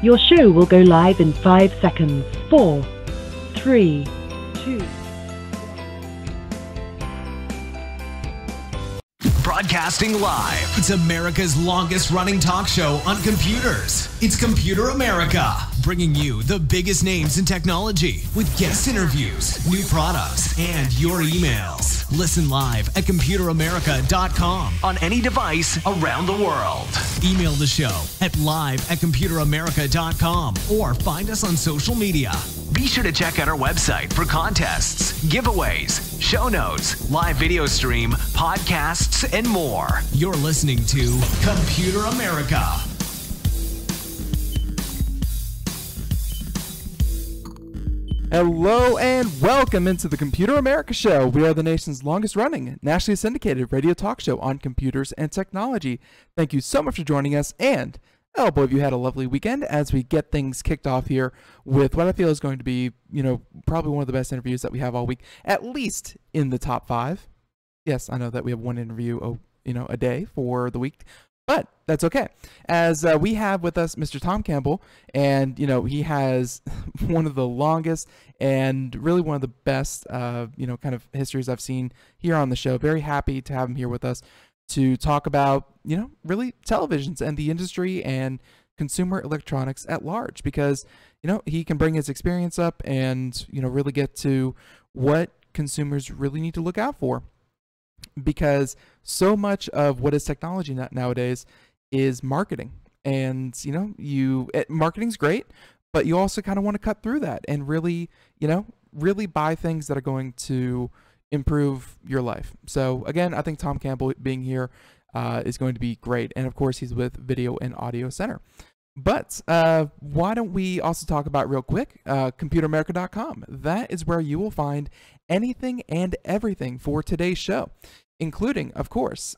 Your show will go live in 5 seconds. 4, 3, 2. Broadcasting live. It's America's longest running talk show on computers. It's Computer America, bringing you the biggest names in technology with guest interviews, new products, and your emails. Listen live at computeramerica.com on any device around the world. Email the show at live@computeramerica.com or find us on social media. Be sure to check out our website for contests, giveaways, show notes, live video stream, podcasts, and more. You're listening to Computer America. Hello and welcome into the Computer America Show. We are the nation's longest running, nationally syndicated radio talk show on computers and technology. Thank you so much for joining us, and I hope you had a lovely weekend as we get things kicked off here with what I feel is going to be, probably one of the best interviews that we have all week, at least in the top 5. Yes, I know that we have one interview, a day for the week, but that's okay. As we have with us Mr. Tom Campbell, and, he has one of the longest and really one of the best, kind of histories I've seen here on the show. Very happy to have him here with us to talk about, really televisions and the industry and consumer electronics at large, because, he can bring his experience up and, really get to what consumers really need to look out for. Because so much of what is technology nowadays is marketing. And, marketing's great, but you also kind of want to cut through that and really, really buy things that are going to improve your life. So again, I think Tom Campbell being here is going to be great. And of course, he's with Video and Audio Center. But why don't we also talk about real quick, computeramerica.com. That is where you will find anything and everything for today's show, including, of course,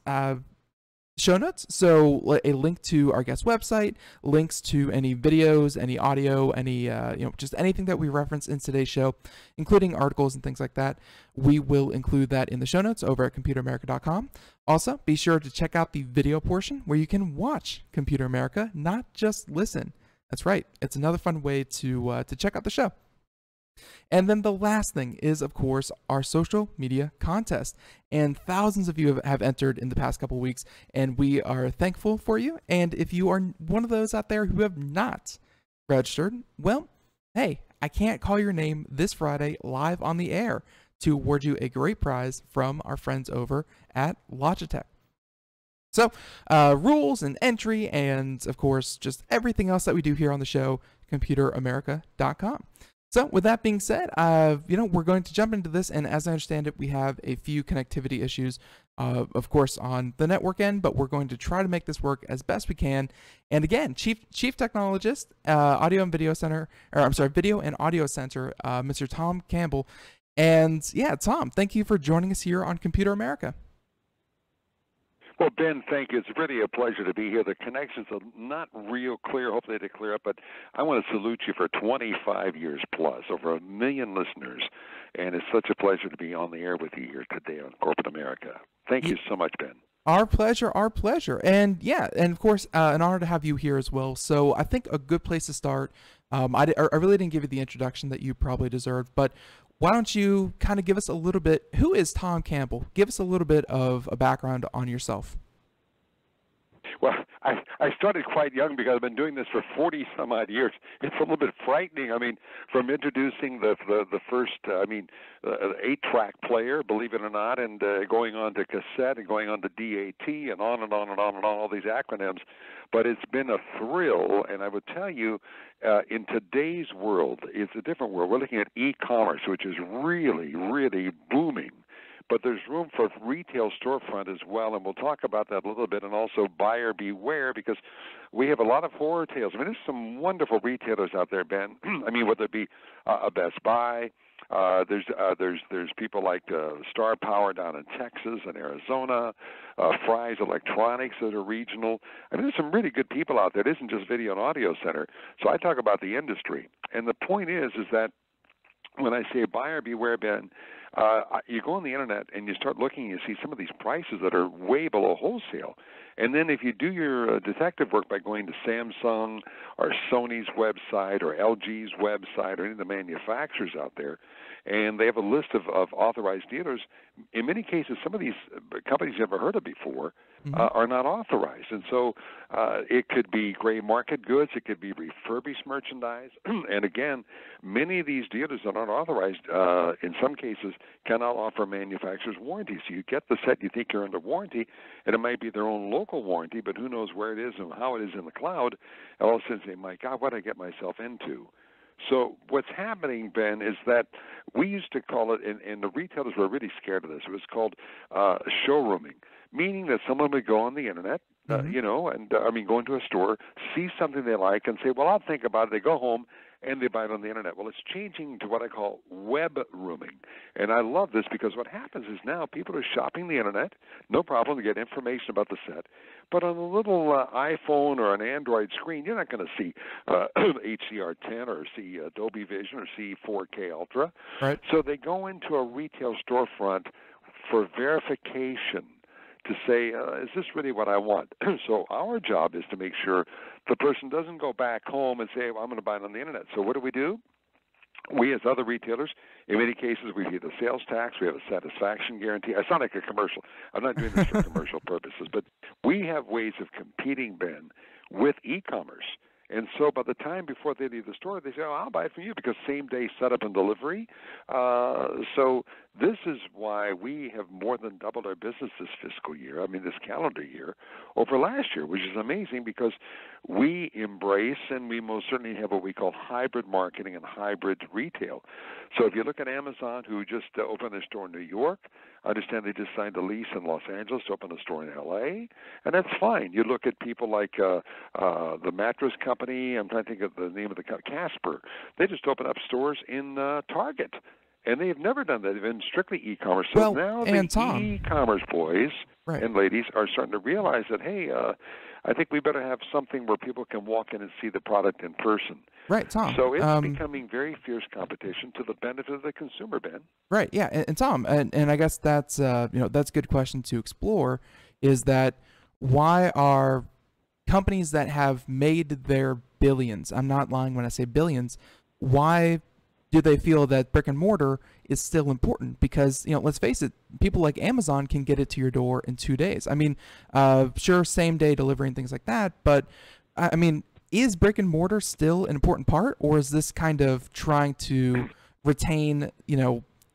show notes. So a link to our guest website, links to any videos, any audio, any, just anything that we reference in today's show, including articles and things like that. We will include that in the show notes over at computeramerica.com. Also, be sure to check out the video portion where you can watch Computer America, not just listen. That's right. It's another fun way to check out the show. And then the last thing is, of course, our social media contest. And thousands of you have entered in the past couple weeks, and we are thankful for you. And if you are one of those out there who have not registered, well, hey, I can't call your name this Friday live on the air to award you a great prize from our friends over at Logitech. So, rules and entry and, of course, just everything else that we do here on the show, computeramerica.com. So with that being said, we're going to jump into this, and as I understand it, we have a few connectivity issues, of course, on the network end, but we're going to try to make this work as best we can. And again, Chief Technologist, Video and Audio Center, Mr. Tom Campbell. And yeah, Tom, thank you for joining us here on Computer America. Well, Ben, thank you. It's really a pleasure to be here. The connections are not real clear. Hopefully they clear up, but I want to salute you for 25 years plus, over 1 million listeners, and it's such a pleasure to be on the air with you here today on Corporate America. Thank you so much, Ben. Our pleasure, our pleasure. And yeah, and of course, an honor to have you here as well. So I think a good place to start, I really didn't give you the introduction that you probably deserved, but why don't you kind of give us a little bit, who is Tom Campbell? Give us a little bit of a background on yourself. Well, I started quite young because I've been doing this for 40-some-odd years. It's a little bit frightening. I mean, from introducing the first, 8-track player, believe it or not, and going on to cassette and going on to DAT and on and on and on and on, all these acronyms. But it's been a thrill, and I would tell you, in today's world, it's a different world. We're looking at e-commerce, which is really, really booming. But there's room for retail storefront as well, and we'll talk about that a little bit, and also buyer beware, because we have a lot of horror tales. I mean, there's some wonderful retailers out there, Ben. I mean, whether it be a Best Buy, there's people like Star Power down in Texas and Arizona, Fry's Electronics that are regional. I mean, there's some really good people out there. It isn't just Video and Audio Center. So I talk about the industry, and the point is that when I say buyer beware, Ben, You go on the internet and you start looking, you see some of these prices that are way below wholesale. And then if you do your detective work by going to Samsung or Sony's website or LG's website or any of the manufacturers out there, and they have a list of authorized dealers, in many cases, some of these companies you've never heard of before are not authorized. And so it could be gray market goods, it could be refurbished merchandise. And again, many of these dealers that aren't authorized, in some cases, cannot offer manufacturer's warranty. So you get the set, you think you're under warranty, and it might be their own local warranty, but who knows where it is and how it is in the cloud. And all of a sudden say, my God, what did I get myself into? So what's happening, Ben, is that we used to call it, and the retailers were really scared of this, it was called showrooming, meaning that someone would go on the internet, you know, and go into a store, see something they like, and say, well, I'll think about it. They go home, and they buy it on the internet. Well, it's changing to what I call web rooming. And I love this because what happens is now people are shopping the internet, no problem to get information about the set. But on a little iPhone or an Android screen, you're not going to see HDR10 or see Dolby Vision or see 4K Ultra. Right. So they go into a retail storefront for verification to say, is this really what I want? So our job is to make sure the person doesn't go back home and say, well, I'm going to buy it on the internet. So what do? We, as other retailers, in many cases, we pay the sales tax. We have a satisfaction guarantee. I sound like a commercial. I'm not doing this for commercial purposes, but we have ways of competing, Ben, with e-commerce. And so by the time before they leave the store, they say, oh, I'll buy it from you because same-day setup and delivery. So this is why we have more than doubled our business this fiscal year, this calendar year, over last year, which is amazing because we embrace and we most certainly have what we call hybrid marketing and hybrid retail. So if you look at Amazon, who just opened their store in New York, I understand they just signed a lease in Los Angeles to open a store in L.A., and that's fine. You look at people like the mattress company, I'm trying to think of the name of the company, Casper. They just opened up stores in Target, and they have never done that. They've been strictly e-commerce. So now the e-commerce boys and ladies are starting to realize that, hey, I think we better have something where people can walk in and see the product in person. Right, Tom. So it's becoming very fierce competition to the benefit of the consumer, Ben. Right, yeah, and Tom, and I guess that's that's a good question to explore. Is that why are companies that have made their billions? I'm not lying when I say billions. Why do they feel that brick and mortar is still important? Because, let's face it, people like Amazon can get it to your door in 2 days. Sure, same day delivery and things like that, but is brick and mortar still an important part, or is this kind of trying to retain,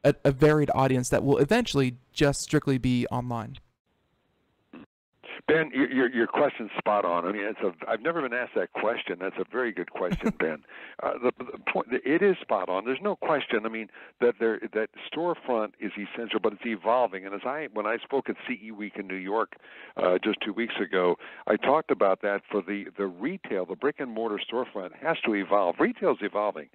a varied audience that will eventually just strictly be online? Ben, your question's spot on. I've never been asked that question. That's a very good question, Ben. The point, it is spot on. There's no question. That storefront is essential, but it's evolving. And when I spoke at CE Week in New York just 2 weeks ago, I talked about that for the retail, the brick and mortar storefront has to evolve. Retail's evolving.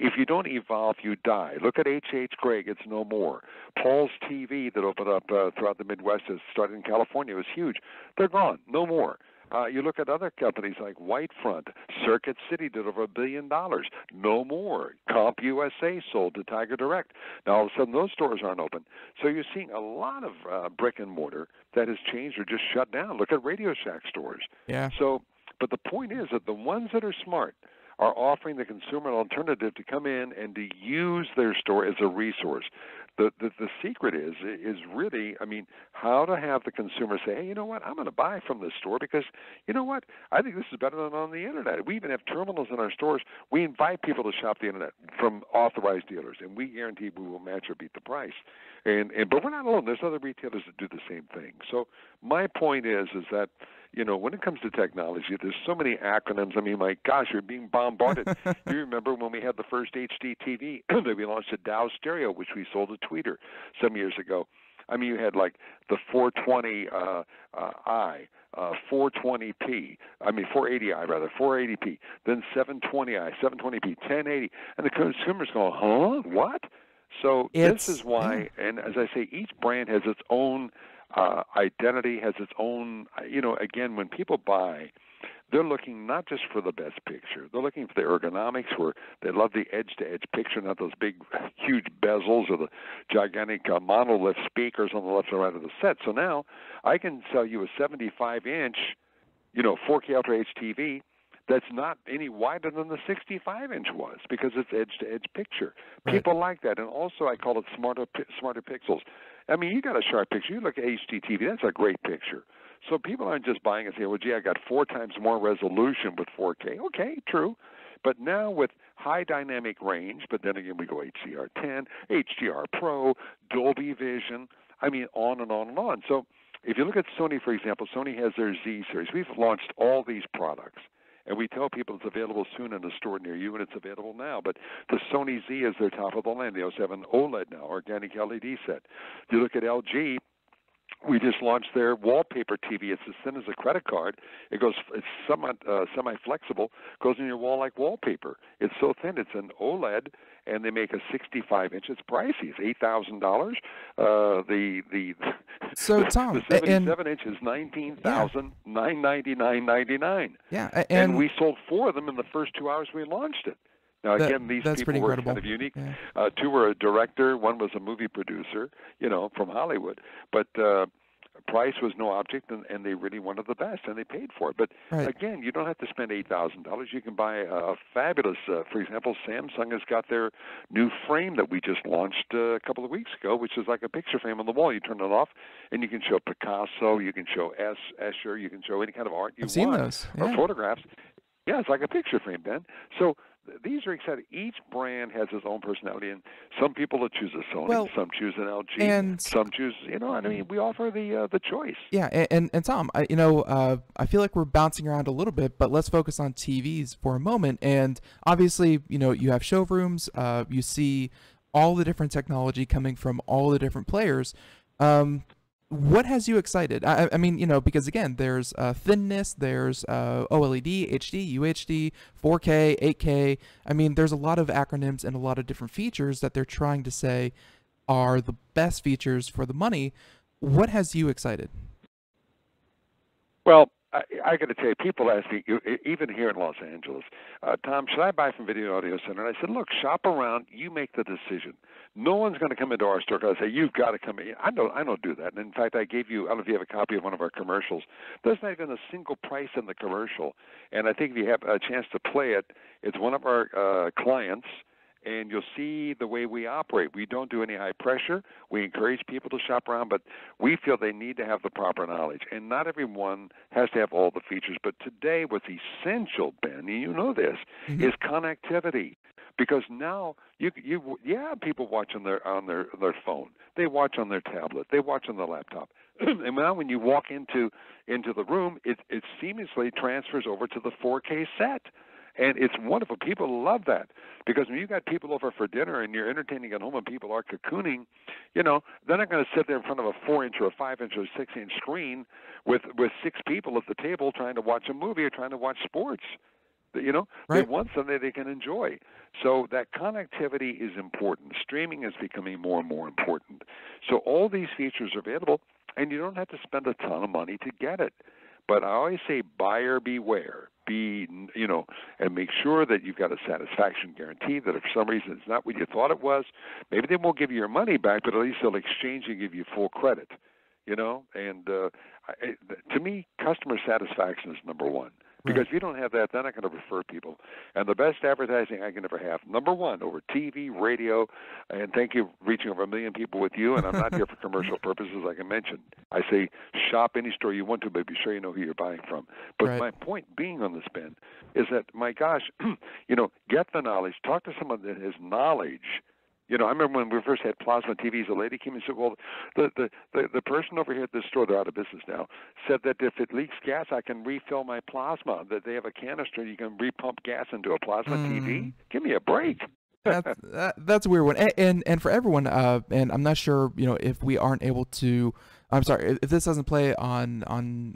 If you don't evolve, you die. Look at H.H. Gregg, it's no more. Paul's TV that opened up throughout the Midwest, it started in California, it was huge. They're gone, no more. You look at other companies like Whitefront, Circuit City did over $1 billion, no more. Comp USA sold to Tiger Direct. Now all of a sudden those stores aren't open. So you're seeing a lot of brick and mortar that has changed or just shut down. Look at Radio Shack stores. Yeah. So, but the point is that the ones that are smart are offering the consumer an alternative to come in and to use their store as a resource. The secret is really, how to have the consumer say, hey, you know what, I'm going to buy from this store because, you know what, I think this is better than on the internet. We even have terminals in our stores. We invite people to shop the internet from authorized dealers, and we guarantee we will match or beat the price. But we're not alone. There's other retailers that do the same thing. So my point is that, when it comes to technology, there's so many acronyms. My gosh, you're being bombarded. You remember when we had the first HD TV that we launched a Dow Stereo, which we sold to Tweeter some years ago. You had like the 420i, 420p, 480i rather, 480p, then 720i, 720p, 1080, and the consumer's going, huh, what? So this is why, and as I say, each brand has its own identity, has its own, again, when people buy, they're looking not just for the best picture. They're looking for the ergonomics, where they love the edge-to-edge picture, not those big, huge bezels or the gigantic monolith speakers on the left and right of the set. So now I can sell you a 75-inch, 4K Ultra HD that's not any wider than the 65-inch was, because it's edge-to-edge picture. Right. People like that. And also I call it smarter pixels. I mean, you got a sharp picture. You look at HDTV, that's a great picture. So people aren't just buying and saying, well, gee, I got 4 times more resolution with 4K. Okay, true. But now with high dynamic range, but then again we go HDR10, HDR Pro, Dolby Vision, I mean, on and on and on. So if you look at Sony, for example, Sony has their Z series. We've launched all these products, and we tell people it's available soon in a store near you, and it's available now. But the Sony Z is their top of the line. They also have an OLED now, organic LED set. You look at LG, we just launched their wallpaper TV. It's as thin as a credit card. It's semi-flexible, goes in your wall like wallpaper. It's so thin. It's an OLED, and they make a 65-inch. It's pricey. It's $8,000. So Tom, the 77-inch is $19,999.99. Yeah, and we sold 4 of them in the first 2 hours we launched it. Now, again, these people were kind of unique. Yeah. 2 were a director, 1 was a movie producer, from Hollywood. But price was no object, and they really wanted the best, and they paid for it. But again, you don't have to spend $8,000. You can buy a fabulous, for example, Samsung has got their new frame that we just launched a couple of weeks ago, which is like a picture frame on the wall. You turn it off, and you can show Picasso, you can show Escher, you can show any kind of art you want. I've seen those. Yeah. Or photographs. Yeah, it's like a picture frame, Ben. So these are exciting. Each brand has its own personality, and some people will choose a Sony, some choose an LG, and some choose, I mean, we offer the choice. Yeah, and Tom, I feel like we're bouncing around a little bit, but let's focus on TVs for a moment. And obviously, you have showrooms, you see all the different technology coming from all the different players. What has you excited? I mean, because again, there's thinness, there's OLED, HD, UHD, 4K, 8K. I mean, there's a lot of acronyms and a lot of different features that they're trying to say are the best features for the money. What has you excited? Well, I got to tell you, people ask me, even here in Los Angeles, Tom, should I buy from Video Audio Center? And I said, look, shop around. You make the decision. No one's going to come into our store because I say, you've got to come in. I don't do that. And in fact, I gave you, I don't know if you have a copy of one of our commercials. There's not even a single price in the commercial. And I think if you have a chance to play it, it's one of our clients, and you'll see the way we operate. We don't do any high pressure. We encourage people to shop around, but we feel they need to have the proper knowledge. And not everyone has to have all the features. But today, what's essential, Ben, and you know this, is connectivity. Because now people watch on their phone. They watch on their tablet. They watch on their laptop. And now when you walk into the room, it seamlessly transfers over to the 4K set. And it's wonderful. People love that, because when you got people over for dinner and you're entertaining at home and people are cocooning, they're not going to sit there in front of a 4-inch or a 5-inch or a 6-inch screen with 6 people at the table trying to watch a movie or trying to watch sports. They want something they can enjoy. So that connectivity is important. Streaming is becoming more and more important. So all these features are available, and you don't have to spend a ton of money to get it. But I always say buyer beware. And make sure that you've got a satisfaction guarantee, that if for some reason it's not what you thought it was, maybe they won't give you your money back, but at least they'll exchange and give you full credit. And to me, customer satisfaction is number one. Because if you don't have that, then I can refer people. And the best advertising I can ever have, number one, over TV, radio, and thank you for reaching over 1 million people with you, and I'm not here for commercial purposes, like I mentioned. I say shop any store you want to, but be sure you know who you're buying from. But my point being on this, Ben, is that, my gosh, get the knowledge. Talk to someone that has knowledge. I remember when we first had plasma TVs, a lady came and said, well, the person over here at this store, they're out of business now, said that if it leaks gas, I can refill my plasma, that they have a canister and you can repump gas into a plasma TV. Give me a break. That's a weird one. And for everyone, and I'm not sure, if we aren't able to, I'm sorry, if this doesn't play on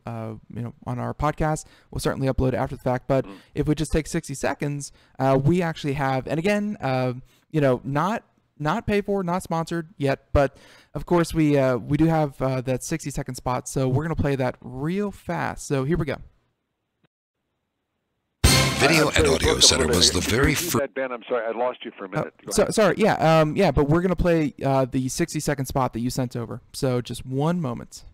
our podcast, we'll certainly upload it after the fact. But if we just take 60 seconds, we actually have, and again, not paid for, not sponsored yet, but of course we do have that 60-second spot, so we're gonna play that real fast. So here we go. Video and Audio Center was the very first. Ben, I'm sorry, I lost you for a minute. Sorry, yeah, but we're gonna play the 60-second spot that you sent over. So just one moment.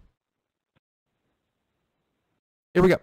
Here we go.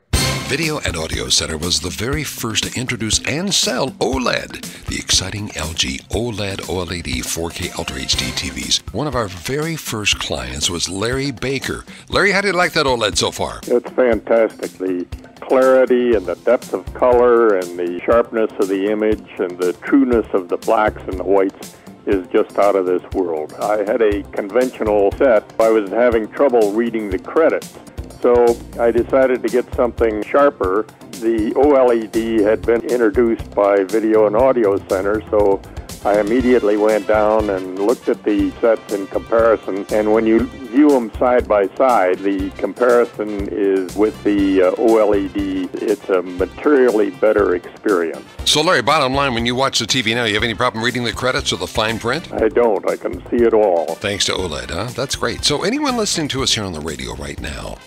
Video and Audio Center was the very first to introduce and sell OLED, the exciting LG OLED 4K Ultra HD TVs. One of our very first clients was Larry Baker. Larry, how do you like that OLED so far? It's fantastic. The clarity and the depth of color and the sharpness of the image and the trueness of the blacks and the whites is just out of this world. I had a conventional set. I was having trouble reading the credits. So I decided to get something sharper. The OLED had been introduced by Video and Audio Center, so I immediately went down and looked at the sets in comparison. And when you view them side by side, the comparison is with the OLED. It's a materially better experience. So Larry, bottom line, when you watch the TV now, you have any problem reading the credits or the fine print? I don't. I can see it all. Thanks to OLED, huh? That's great. So anyone listening to us here on the radio right now,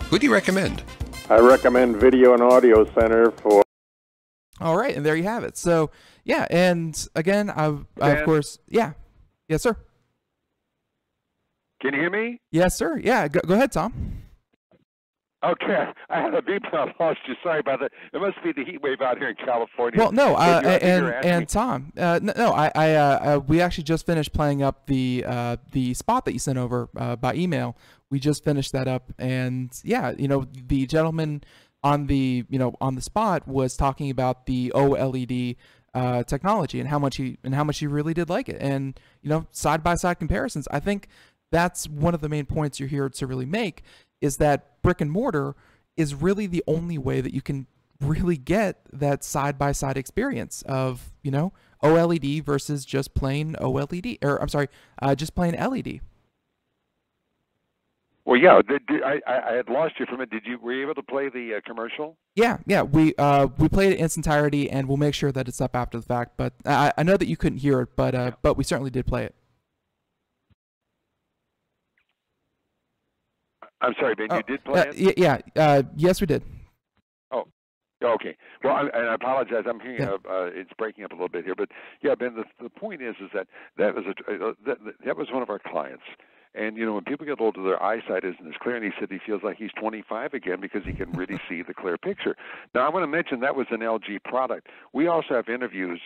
who do you recommend? I recommend Video and Audio Center for... All right, and there you have it. So, yeah, and again, of course, yeah. Yes, sir. Can you hear me? Yes, sir. Yeah, go ahead, Tom. Okay, I had a beep and I lost you. Sorry about that. It must be the heat wave out here in California. Well, no, and Tom, we actually just finished playing up the spot that you sent over by email. We just finished that up, and yeah, the gentleman on the spot was talking about the OLED technology and how much he really did like it, and side by side comparisons. I think that's one of the main points you're here to really make, is that brick and mortar is really the only way that you can really get that side by side experience of OLED versus just plain OLED, or I'm sorry, just plain LED. Well, yeah, I had lost you from it. Were you able to play the commercial? Yeah, we played it in its entirety, and we'll make sure that it's up after the fact. But I know that you couldn't hear it, but we certainly did play it. I'm sorry, Ben, you did play it? Yeah, yes, we did. Oh, okay. Well, I apologize. I'm hearing it's breaking up a little bit here, but yeah, Ben, the point is that was one of our clients. And, when people get older, their eyesight isn't as clear, and he said he feels like he's 25 again because he can really see the clear picture. Now, I want to mention that was an LG product. We also have interviews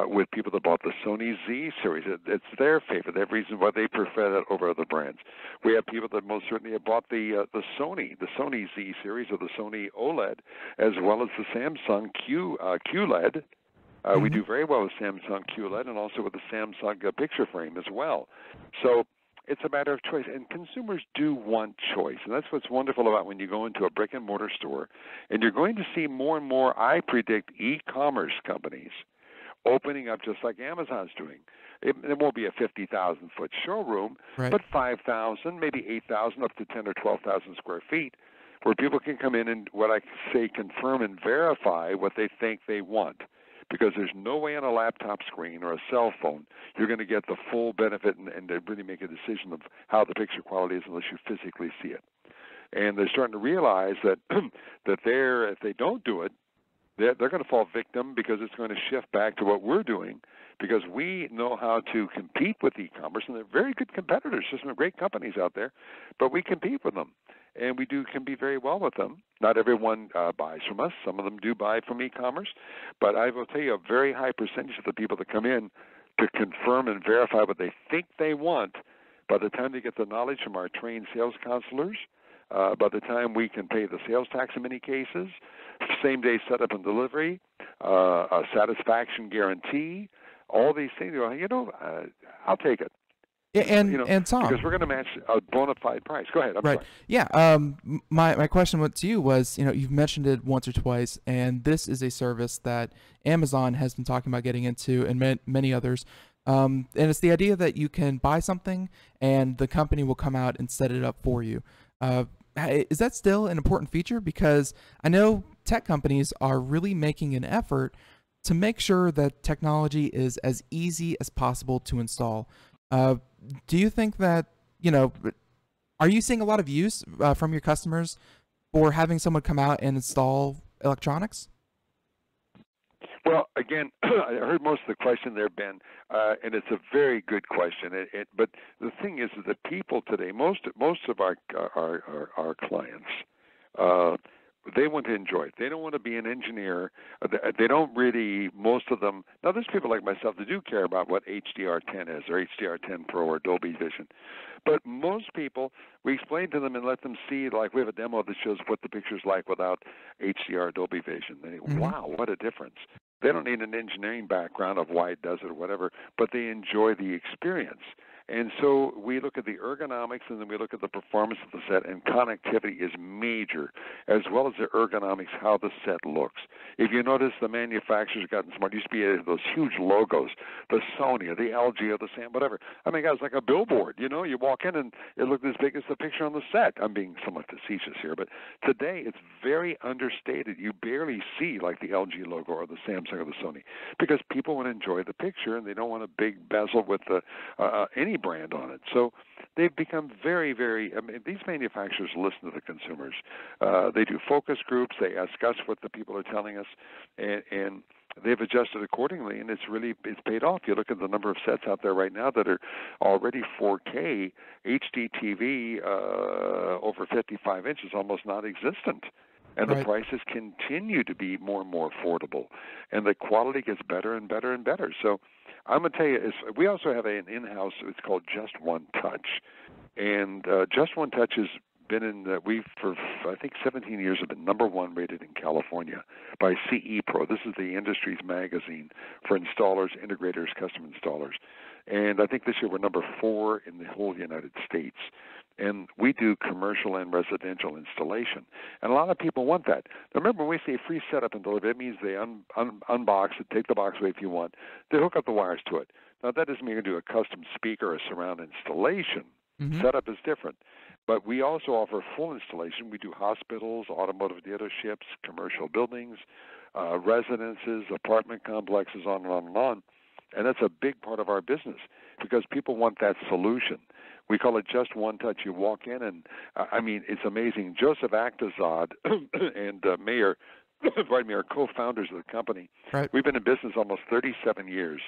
with people that bought the Sony Z series. It's their favorite. They have reasons why they prefer that over other brands. We have people that most certainly have bought the Sony Z series, or the Sony OLED, as well as the Samsung QLED. We do very well with Samsung QLED and also with the Samsung picture frame as well. So it's a matter of choice, and consumers do want choice, and that's what's wonderful about when you go into a brick-and-mortar store, and you're going to see more and more, I predict, e-commerce companies opening up just like Amazon's doing. It won't be a 50,000-foot showroom, right, but 5,000, maybe 8,000, up to 10 or 12,000 square feet, where people can come in and, what I say, confirm and verify what they think they want. Because there's no way on a laptop screen or a cell phone you're going to get the full benefit and to really make a decision of how the picture quality is unless you physically see it. And they're starting to realize that if they don't do it, they're going to fall victim, because it's going to shift back to what we're doing, because we know how to compete with e-commerce, and they're very good competitors. There's some great companies out there, but we compete with them. And we can be very well with them. Not everyone buys from us. Some of them do buy from e-commerce. But I will tell you, a very high percentage of the people that come in to confirm and verify what they think they want, by the time they get the knowledge from our trained sales counselors, by the time we can pay the sales tax in many cases, same-day setup and delivery, a satisfaction guarantee, all these things, I'll take it. Yeah, and Tom, because we're going to match a bona fide price. Go ahead. I'm right. sorry. Yeah. My question to you was, you've mentioned it once or twice, and this is a service that Amazon has been talking about getting into, and many others. And it's the idea that you can buy something, and the company will come out and set it up for you. Is that still an important feature? Because I know tech companies are really making an effort to make sure that technology is as easy as possible to install. Do you think that, are you seeing a lot of use from your customers for having someone come out and install electronics? Well, again, I heard most of the question there, Ben, and it's a very good question. But the thing is that people today, most of our clients, they want to enjoy it. They don't want to be an engineer. They don't really, most of them. Now, there's people like myself that do care about what HDR10 is or HDR10 Pro or Dolby Vision. But most people, we explain to them and let them see, like we have a demo that shows what the picture's like without HDR Dolby Vision. They go, wow, what a difference. They don't need an engineering background of why it does it or whatever, but they enjoy the experience. And so we look at the ergonomics, and then we look at the performance of the set, and connectivity is major, as well as the ergonomics, how the set looks. If you notice, the manufacturers have gotten smart. It used to be those huge logos, the Sony or the LG or the Sam, whatever. I mean, guys, like a billboard. You know, you walk in and it looked as big as the picture on the set. I'm being somewhat facetious here, but today it's very understated. You barely see like the LG logo or the Samsung or the Sony, because people want to enjoy the picture and they don't want a big bezel with any brand on it. So they've become very, very, I mean, these manufacturers listen to the consumers. They do focus groups. They ask us what the people are telling us, and they've adjusted accordingly, and it's paid off. You look at the number of sets out there right now that are already 4K, HD TV over 55 inches, almost non-existent. And the prices continue to be more and more affordable, and the quality gets better and better and better. So I'm going to tell you, we also have an in-house, it's called Just One Touch. And Just One Touch has been for I think 17 years, have been #1 rated in California by CE Pro. This is the industry's magazine for installers, integrators, custom installers. And I think this year we're #4 in the whole United States. And we do commercial and residential installation. And a lot of people want that. Now, remember, when we say free setup and delivery, it means they unbox it, take the box away if you want. They hook up the wires to it. Now, that doesn't mean you're going to do a custom speaker or surround installation. Setup is different. But we also offer full installation. We do hospitals, automotive dealerships, commercial buildings, residences, apartment complexes, on and on and on. And that's a big part of our business because people want that solution. We call it Just One Touch. You walk in, and I mean, it's amazing. Joseph Aktazad and Mayor, are co-founders of the company. Right. We've been in business almost 37 years.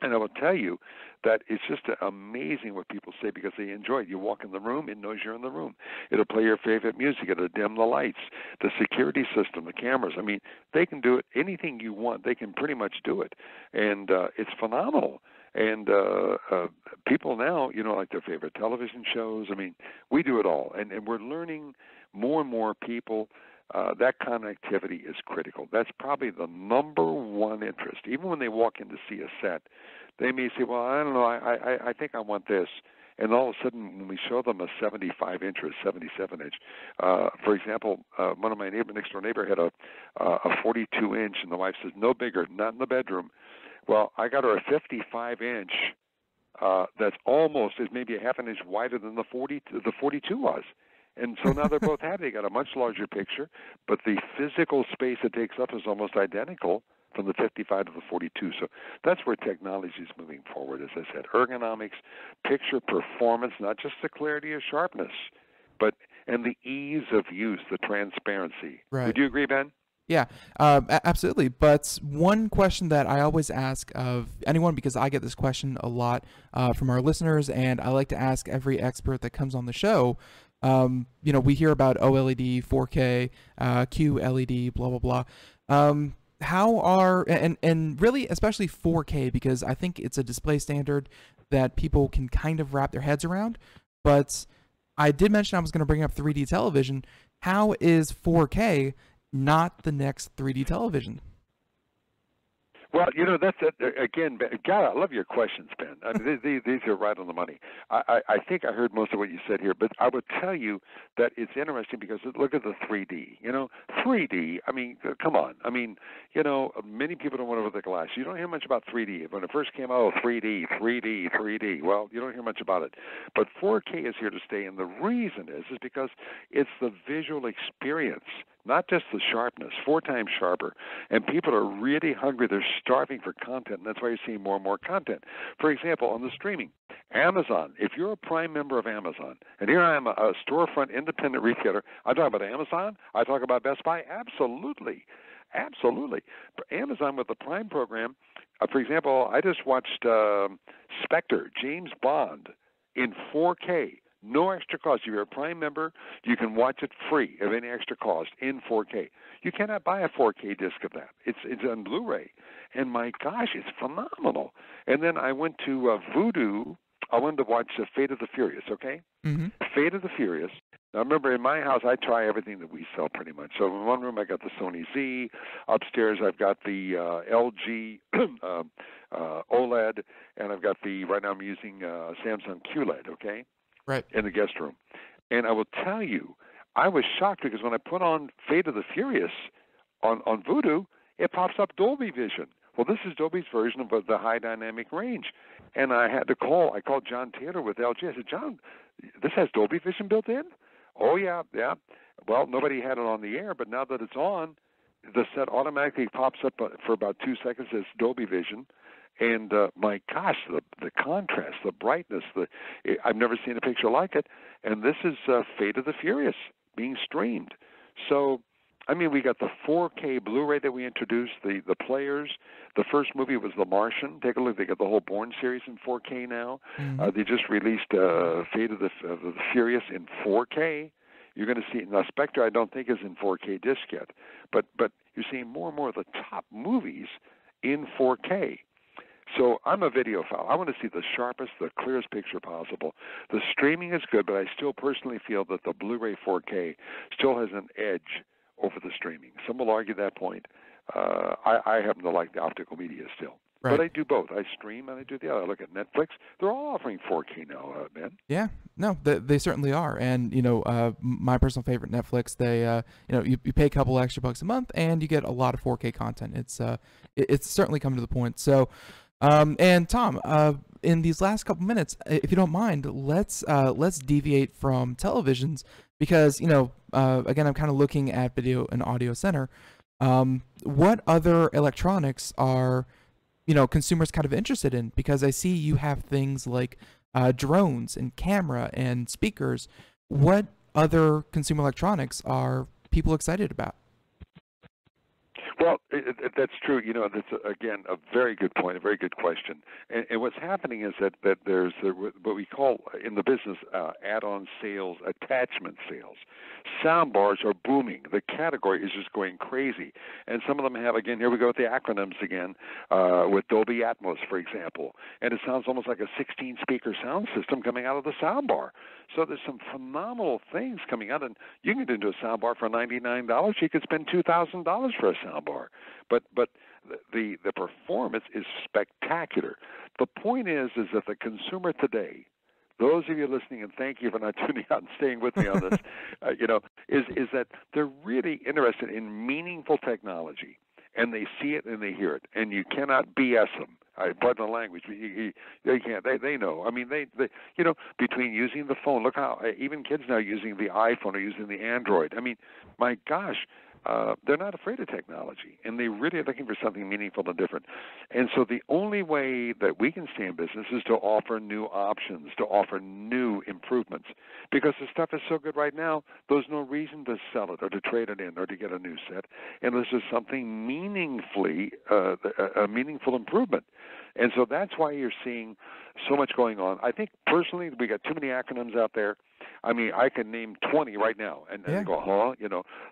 And I will tell you that it's just amazing what people say because they enjoy it. You walk in the room, it knows you're in the room. It'll play your favorite music. It'll dim the lights, the security system, the cameras. I mean, they can do it. Anything you want, they can pretty much do it. And it's phenomenal. And people now, like their favorite television shows. I mean, we do it all. And we're learning more and more people. That connectivity is critical. That's probably the #1 interest. Even when they walk in to see a set, they may say, well, I don't know, I think I want this. And all of a sudden, when we show them a 75-inch or a 77-inch, for example, one of my next-door neighbor had a 42-inch, and the wife says, no bigger, not in the bedroom. Well, I got her a 55-inch that's almost is maybe a half an inch wider than the 42 was. And so now they're both happy. They got a much larger picture, but the physical space it takes up is almost identical from the 55 to the 42. So that's where technology is moving forward, as I said. Ergonomics, picture performance, not just the clarity or sharpness, and the ease of use, the transparency. Right. Would you agree, Ben? Yeah, absolutely. But one question that I always ask of anyone, because I get this question a lot from our listeners, and I like to ask every expert that comes on the show, we hear about OLED, 4K, QLED, blah, blah, blah. How are, and really especially 4K, because I think it's a display standard that people can kind of wrap their heads around. But I did mention I was going to bring up 3D television. How is 4K not the next 3D television? Well, that's it. Again, God, I love your questions, Ben. I mean, these are right on the money. I think I heard most of what you said here, but I would tell you that it's interesting because look at the 3D. 3D, I mean, come on. I mean, many people don't want to wear the glass. You don't hear much about 3D. When it first came out, 3D. Well, you don't hear much about it. But 4K is here to stay, and the reason is because it's the visual experience, not just the sharpness, 4 times sharper. And people are really hungry. They're starving for content, and that's why you're seeing more and more content. For example, on the streaming, Amazon, if you're a Prime member of Amazon, and here I am, a storefront independent retailer, I talk about Amazon, I talk about Best Buy, absolutely. Absolutely. Amazon with the Prime program, for example, I just watched Spectre, James Bond, in 4K. No extra cost. If you're a Prime member, you can watch it free of any extra cost in 4K. You cannot buy a 4K disc of that. It's on Blu-ray, and my gosh, it's phenomenal. And then I went to Vudu. I wanted to watch Fate of the Furious. Okay, Fate of the Furious. Now remember, in my house, I try everything that we sell pretty much. So in one room, I got the Sony Z. Upstairs, I've got the LG OLED, and I've got right now I'm using Samsung QLED. Okay. Right. In the guest room. And I will tell you, I was shocked because when I put on Fate of the Furious on Vudu, it pops up Dolby Vision. Well, this is Dolby's version of the high dynamic range. And I called John Taylor with LG. I said, John, this has Dolby Vision built in? Oh, yeah. Well, nobody had it on the air, but now that it's on, the set automatically pops up for about 2 seconds as Dolby Vision. And my gosh, the contrast, the brightness, I've never seen a picture like it. And this is Fate of the Furious being streamed. So, I mean, we got the 4K Blu-ray that we introduced, the players. The first movie was The Martian. Take a look. They got the whole Bourne series in 4K now. They just released Fate of the Furious in 4K. You're going to see now Spectre. I don't think is in 4K disc yet, but you're seeing more and more of the top movies in 4K. So I'm a videophile. I want to see the sharpest, the clearest picture possible. The streaming is good, but I still personally feel that the Blu-ray 4K still has an edge over the streaming. Some will argue that point. I happen to like the optical media still. Right. But I do both. I stream and I do the other. I look at Netflix. They're all offering 4K now, Ben. Yeah, no, they certainly are. And my personal favorite, Netflix. They, you pay a couple extra bucks a month and you get a lot of 4K content. It's certainly come to the point. So. And Tom, in these last couple minutes, if you don't mind, let's deviate from televisions because again, I'm kind of looking at Video and Audio Center. What other electronics are consumers kind of interested in? Because I see you have things like drones and camera and speakers. What other consumer electronics are people excited about? Well, that's true. That's, again, a very good point, a very good question. And what's happening is that there's what we call in the business add-on sales, attachment sales. Sound bars are booming. The category is just going crazy. And some of them have, again, here we go with the acronyms again, with Dolby Atmos, for example. And it sounds almost like a 16-speaker sound system coming out of the sound bar. So there's some phenomenal things coming out. And you can get into a sound bar for $99. You could spend $2,000 for a sound bar. But the performance is spectacular. The point is that the consumer today, those of you listening, and thank you for not tuning out and staying with me on this, is that they're really interested in meaningful technology, and they see it and they hear it, and you cannot BS them. Pardon the language. They can't. They know. I mean, they between using the phone. Look how even kids now using the iPhone or using the Android. I mean, my gosh. They're not afraid of technology, and they really are looking for something meaningful and different. And so the only way that we can stay in business is to offer new options, to offer new improvements. Because the stuff is so good right now, there's no reason to sell it or to trade it in or to get a new set unless there's something meaningfully, a meaningful improvement. And so that's why you're seeing so much going on. I think personally we got too many acronyms out there. I mean, I can name 20 right now, and they go,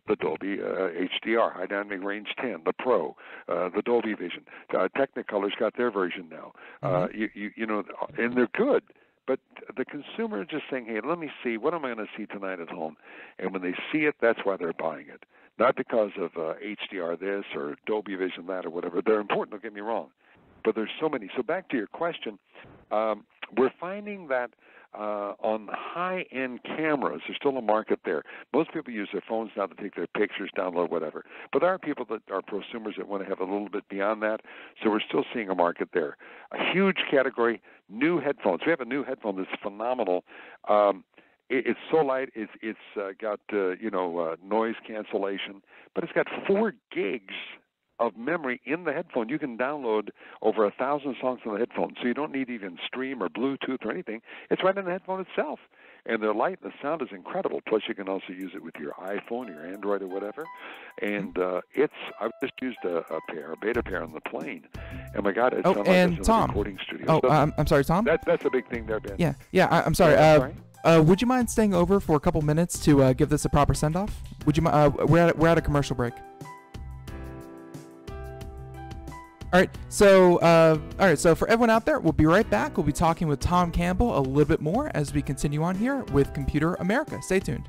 the Dolby HDR, High Dynamic Range 10, the Pro, the Dolby Vision. Technicolor's got their version now. And they're good. But the consumer is just saying, hey, let me see, what am I going to see tonight at home? And when they see it, that's why they're buying it. Not because of HDR this or Dolby Vision that or whatever. They're important, don't get me wrong. But there's so many. So back to your question, we're finding that on high-end cameras, there's still a market there. Most people use their phones now to take their pictures, download, whatever. But there are people that are prosumers that want to have a little bit beyond that, so we're still seeing a market there. A huge category, new headphones. We have a new headphone that's phenomenal. It's so light. It's got noise cancellation, but it's got 4 gigs of memory in the headphone. You can download over 1,000 songs on the headphone, so you don't need even stream or Bluetooth or anything. It's right in the headphone itself. And the light and the sound is incredible. Plus, you can also use it with your iPhone, your Android, or whatever. And I've just used a beta pair on the plane. And my God, it sounds like it's in a recording studio. Oh, So I'm sorry, Tom? that's a big thing there, Ben. Yeah, I'm sorry. Sorry? Would you mind staying over for a couple minutes to give this a proper send-off? Would you mind? We're at a commercial break. All right, so for everyone out there, we'll be right back. We'll be talking with Tom Campbell a little bit more as we continue on here with Computer America. Stay tuned.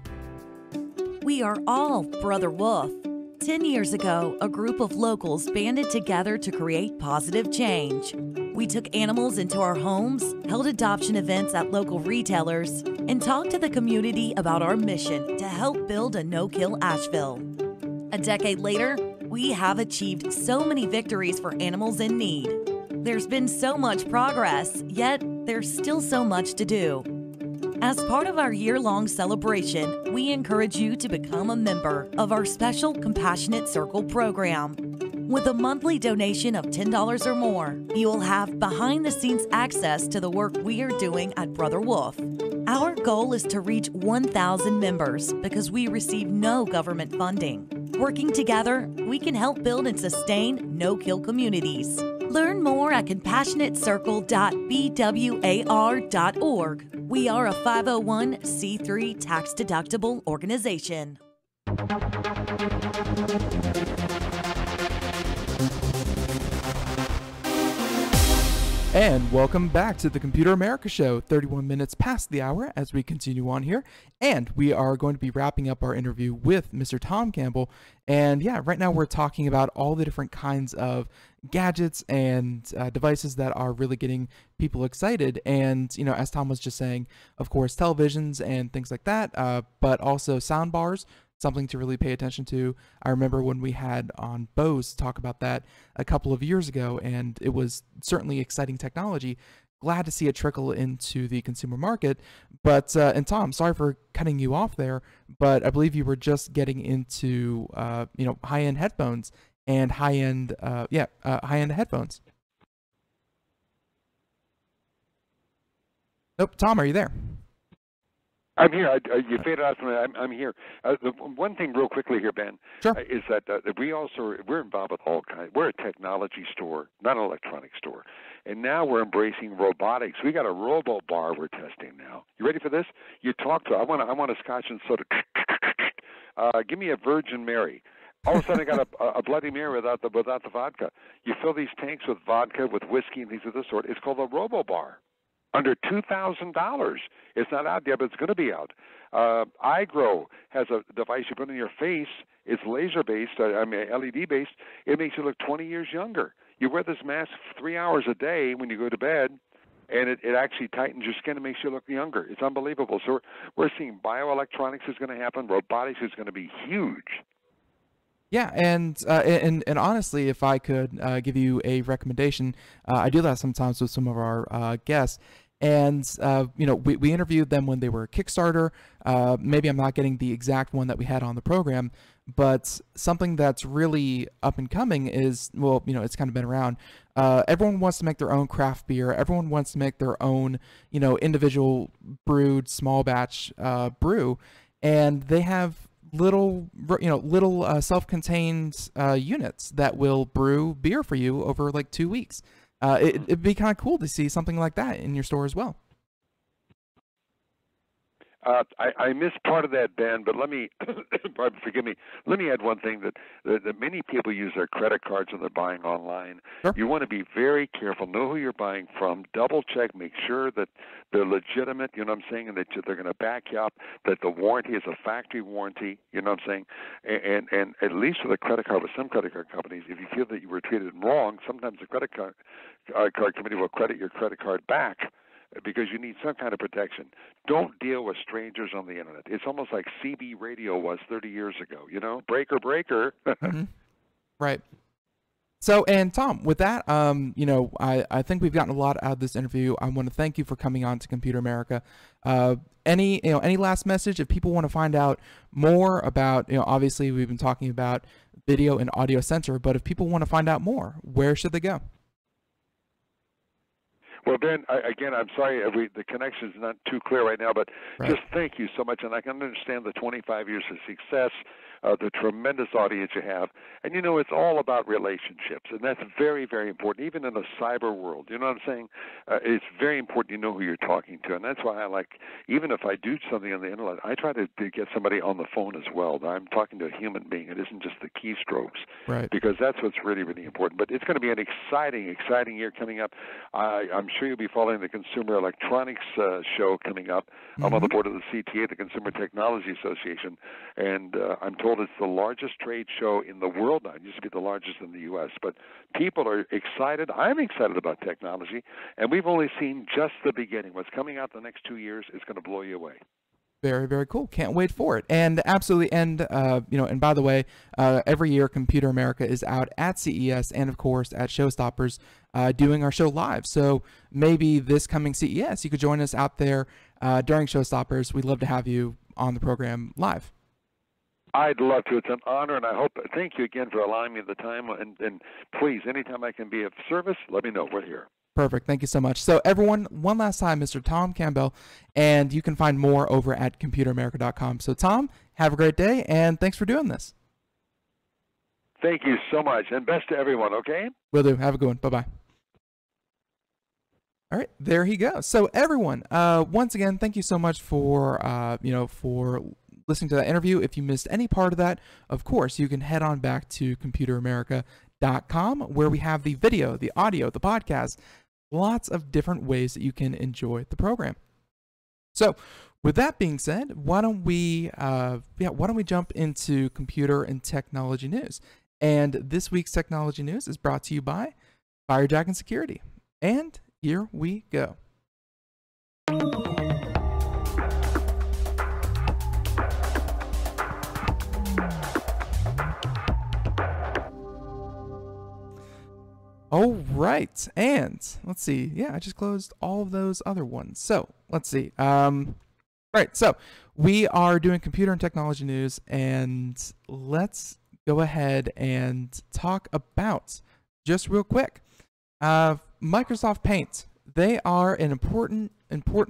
We are all Brother Wolf. 10 years ago, a group of locals banded together to create positive change. We took animals into our homes, held adoption events at local retailers, and talked to the community about our mission to help build a no-kill Asheville. A decade later, we have achieved so many victories for animals in need. There's been so much progress, yet there's still so much to do. As part of our year-long celebration, we encourage you to become a member of our special Compassionate Circle program. With a monthly donation of $10 or more, you will have behind-the-scenes access to the work we are doing at Brother Wolf. Our goal is to reach 1,000 members because we receive no government funding. Working together, we can help build and sustain no-kill communities. Learn more at compassionatecircle.bwar.org. We are a 501c3 tax-deductible organization. And welcome back to the Computer America Show, 31 minutes past the hour as we continue on here. And we are going to be wrapping up our interview with Mr. Tom Campbell. And yeah, right now we're talking about all the different kinds of gadgets and devices that are really getting people excited. And, you know, as Tom was just saying, of course, televisions and things like that, but also sound bars, something to really pay attention to. I remember when we had on Bose talk about that a couple of years ago, and it was certainly exciting technology. Glad to see it trickle into the consumer market. But, and Tom, sorry for cutting you off there, but I believe you were just getting into, you know, high-end headphones and high-end headphones. Nope, Tom, are you there? I'm here. You faded out from me. I'm here. The one thing real quickly here, Ben, Sure. Is that we're involved with all kinds. We're a technology store, not an electronic store. And now we're embracing robotics. We got a robo bar we're testing now. You ready for this? You talk to, I want a scotch and soda. Give me a Virgin Mary. All of a sudden, I got a Bloody Mary without the vodka. You fill these tanks with vodka, with whiskey, and things of this sort. It's called a robo bar. Under $2,000. It's not out yet, but it's going to be out. iGrow has a device you put in your face. It's laser-based, LED-based. It makes you look 20 years younger. You wear this mask 3 hours a day when you go to bed, and it actually tightens your skin and makes you look younger. It's unbelievable. So we're seeing bioelectronics is going to happen. Robotics is going to be huge. Yeah, and honestly, if I could give you a recommendation, I do that sometimes with some of our guests. And, you know, we interviewed them when they were a Kickstarter. Maybe I'm not getting the exact one that we had on the program, but something that's really up and coming is, well, you know, it's kind of been around. Everyone wants to make their own craft beer. Everyone wants to make their own, you know, individual brewed small batch brew. And they have little self-contained units that will brew beer for you over like 2 weeks. It'd be kind of cool to see something like that in your store as well. I missed part of that, Ben, but let me, forgive me, let me add one thing that many people use their credit cards when they're buying online. Sure. You want to be very careful, know who you're buying from, double check, make sure that they're legitimate, you know what I'm saying, and that they're going to back you up, that the warranty is a factory warranty, you know what I'm saying, and at least with a credit card, with some credit card companies, if you feel that you were treated wrong, sometimes the credit card company will credit your credit card back, because you need some kind of protection. Don't deal with strangers on the internet. It's almost like CB radio was 30 years ago, you know? Breaker. Mm-hmm. Right. So, and Tom, with that, you know, I think we've gotten a lot out of this interview. I want to thank you for coming on to Computer America. Any last message if people want to find out more about, you know, obviously we've been talking about video and audio sensor, but if people want to find out more, where should they go? Well, Ben, again, I'm sorry the connection is not too clear right now, but just thank you so much. And I can understand the 25 years of success, the tremendous audience you have. And, you know, it's all about relationships, and that's very, very important, even in the cyber world. You know what I'm saying? It's very important you know who you're talking to, and that's why I like, even if I do something on the internet, I try to get somebody on the phone as well. I'm talking to a human being. It isn't just the keystrokes, because that's what's really, really important. But it's going to be an exciting, exciting year coming up. I'm sure you'll be following the Consumer Electronics show coming up. I'm on the board of the CTA, the Consumer Technology Association, and I'm told it's the largest trade show in the world now. It used to be the largest in the U.S., but people are excited. I'm excited about technology, and we've only seen just the beginning. What's coming out the next 2 years is going to blow you away. Very, very cool. Can't wait for it. And absolutely, and you know, and by the way, every year Computer America is out at CES and of course at Showstoppers, doing our show live. So maybe this coming CES, you could join us out there during Showstoppers. We'd love to have you on the program live. I'd love to. It's an honor, and I hope. Thank you again for allowing me the time. And please, anytime I can be of service, let me know. We're here. Perfect. Thank you so much. So everyone, one last time, Mr. Tom Campbell, and you can find more over at computeramerica.com. So Tom, have a great day, and thanks for doing this. Thank you so much, and best to everyone, okay? Will do. Have a good one. Bye-bye. All right, there he goes. So everyone, once again, thank you so much for, for listening to that interview. If you missed any part of that, of course, you can head on back to computeramerica.com where we have the video, the audio, the podcast, lots of different ways that you can enjoy the program. So with that being said, why don't we jump into computer and technology news? And this week's technology news is brought to you by Firejack and Security. And here we go. All right, and let's see. Yeah, I just closed all of those other ones. So let's see. Right, so we are doing computer and technology news, and let's go ahead and talk about, just real quick, Microsoft Paint. They are an important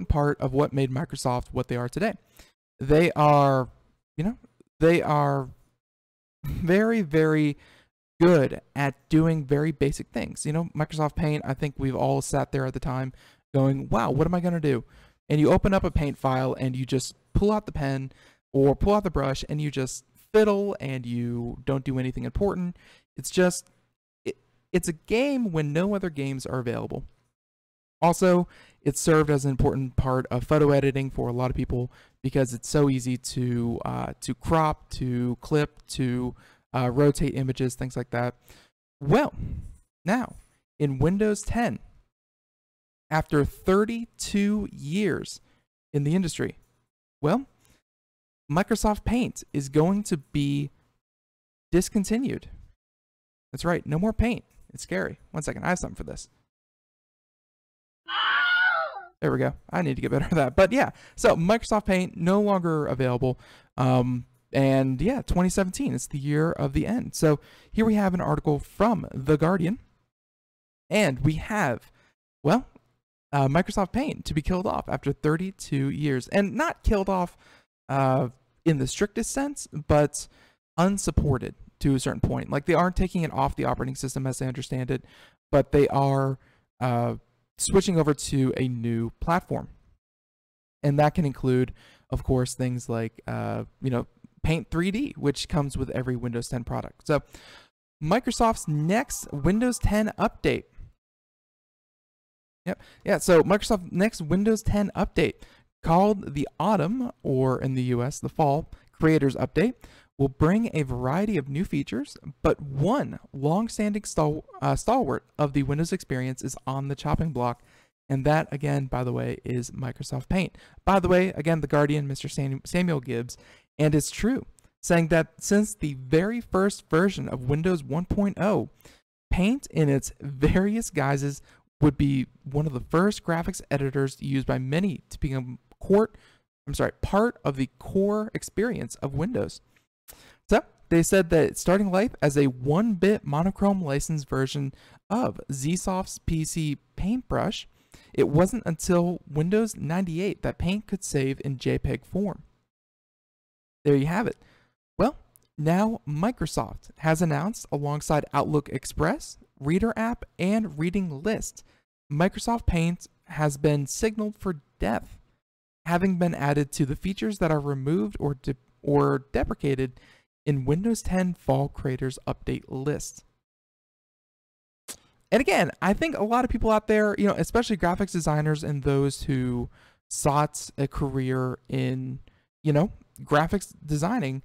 part of what made Microsoft what they are today. They are, they are very, very good at doing very basic things. Microsoft Paint, I think we've all sat there at the time going, wow, what am I going to do? And you open up a Paint file and you just pull out the pen or pull out the brush and you just fiddle and you don't do anything important. It's just, it's a game when no other games are available. Also, it served as an important part of photo editing for a lot of people because it's so easy to crop, to clip, to rotate images, things like that. Well, now in Windows 10, after 32 years in the industry, well, Microsoft Paint is going to be discontinued. That's right, no more Paint. It's scary. One second, I have something for this. There we go. I need to get better at that. But yeah, so Microsoft Paint no longer available. And yeah, 2017 is the year of the end. So here we have an article from The Guardian. And we have, well, Microsoft Paint to be killed off after 32 years. And not killed off in the strictest sense, but unsupported to a certain point. Like, they aren't taking it off the operating system as I understand it, but they are switching over to a new platform. And that can include, of course, things like, Paint 3D, which comes with every Windows 10 product. So Microsoft's next Windows 10 update. So Microsoft's next Windows 10 update, called the Autumn, or in the US, the Fall Creators Update, will bring a variety of new features, but one long-standing stalwart of the Windows experience is on the chopping block, and that, again, by the way, is Microsoft Paint. By the way, again, The Guardian, Mr. Samuel Gibbs, and it's true, saying that since the very first version of Windows 1.0, Paint in its various guises would be one of the first graphics editors used by many to become part of the core experience of Windows. So they said that it's starting life as a 1-bit monochrome licensed version of Zsoft's PC Paintbrush. It wasn't until Windows 98 that Paint could save in JPEG form. There you have it. Well, now Microsoft has announced, alongside Outlook Express, Reader app, and Reading List, Microsoft Paint has been signaled for death, having been added to the features that are removed or deprecated in Windows 10 Fall Creators Update list. And again, I think a lot of people out there, especially graphics designers and those who sought a career in, graphics designing,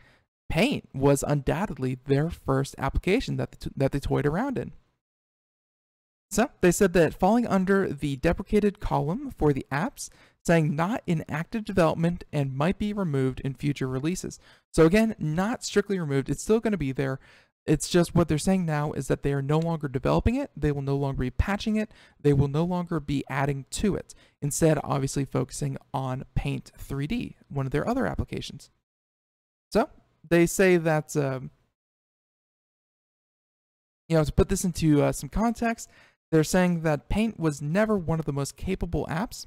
Paint was undoubtedly their first application that they toyed around in. So they said that falling under the deprecated column for the apps, saying not in active development and might be removed in future releases. So again, not strictly removed. It's still going to be there. It's just what they're saying now is that they are no longer developing it. They will no longer be patching it. They will no longer be adding to it. Instead, obviously focusing on Paint 3D, one of their other applications. So they say that, to put this into some context, they're saying that Paint was never one of the most capable apps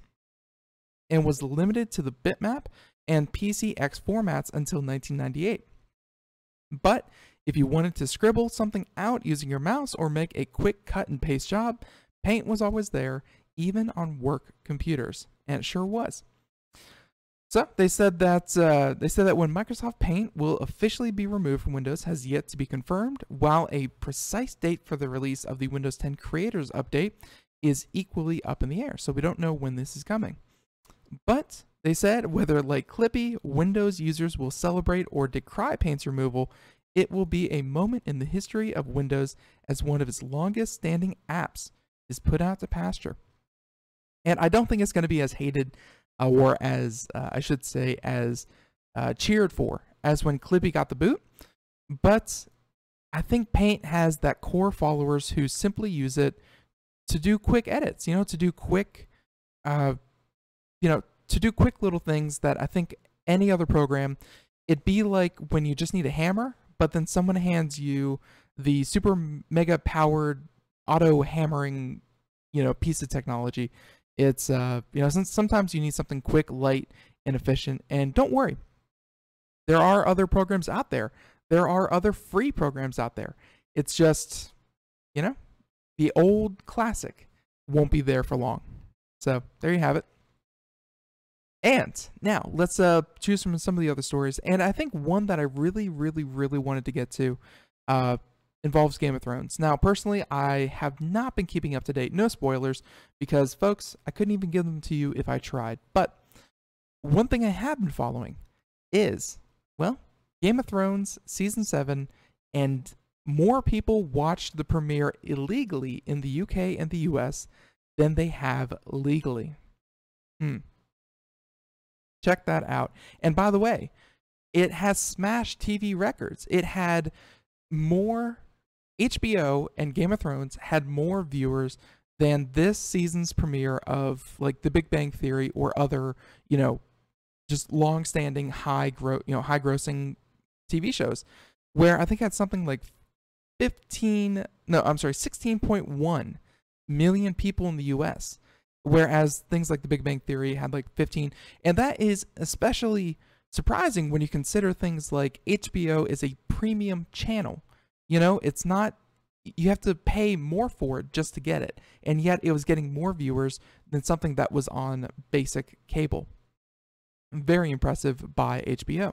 and was limited to the bitmap and PCX formats until 1998. But if you wanted to scribble something out using your mouse or make a quick cut and paste job, Paint was always there, even on work computers, and it sure was. So they said that when Microsoft Paint will officially be removed from Windows has yet to be confirmed, while a precise date for the release of the Windows 10 Creators Update is equally up in the air. So we don't know when this is coming. But they said whether, like Clippy, Windows users will celebrate or decry Paint's removal, it will be a moment in the history of Windows as one of its longest standing apps is put out to pasture. And I don't think it's going to be as hated or as, as cheered for as when Clippy got the boot. But I think Paint has that core followers who simply use it to do quick edits, to do quick, to do quick little things that I think any other program, it'd be like when you just need a hammer, but then someone hands you the super mega powered auto hammering, piece of technology. It's, sometimes you need something quick, light, and efficient. And don't worry, there are other programs out there. There are other free programs out there. It's just, the old classic won't be there for long. So there you have it. And now let's choose from some of the other stories. And I think one that I really, really, really wanted to get to involves Game of Thrones. Now, personally, I have not been keeping up to date. No spoilers, because, folks, I couldn't even give them to you if I tried. But one thing I have been following is, well, Game of Thrones Season 7, and more people watched the premiere illegally in the UK and the US than they have legally. Check that out. And by the way, it has smashed TV records. It had more, HBO and Game of Thrones had more viewers than this season's premiere of like The Big Bang Theory or other, just long-standing high-grossing TV shows, where I think it had something like 16.1 million people in the US, whereas things like The Big Bang Theory had like 15. And that is especially surprising when you consider things like HBO is a premium channel. It's not, you have to pay more for it just to get it. And yet it was getting more viewers than something that was on basic cable. Very impressive by HBO.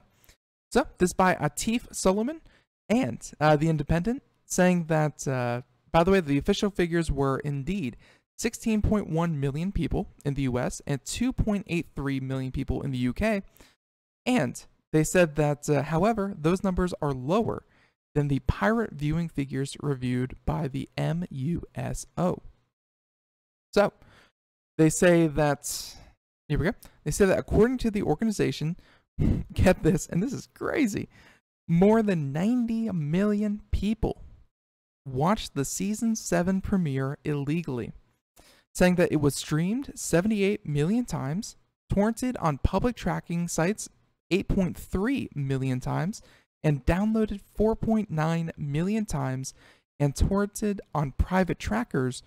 So this by Atif Solomon and The Independent, saying that, by the way, the official figures were indeed 16.1 million people in the US and 2.83 million people in the UK. And they said that, however, those numbers are lower than the pirate viewing figures reviewed by the MUSO. So they say that, here we go. They say that according to the organization, get this, and this is crazy, more than 90 million people watched the season 7 premiere illegally, saying that it was streamed 78 million times, torrented on public tracking sites 8.3 million times, and downloaded 4.9 million times, and torrented on private trackers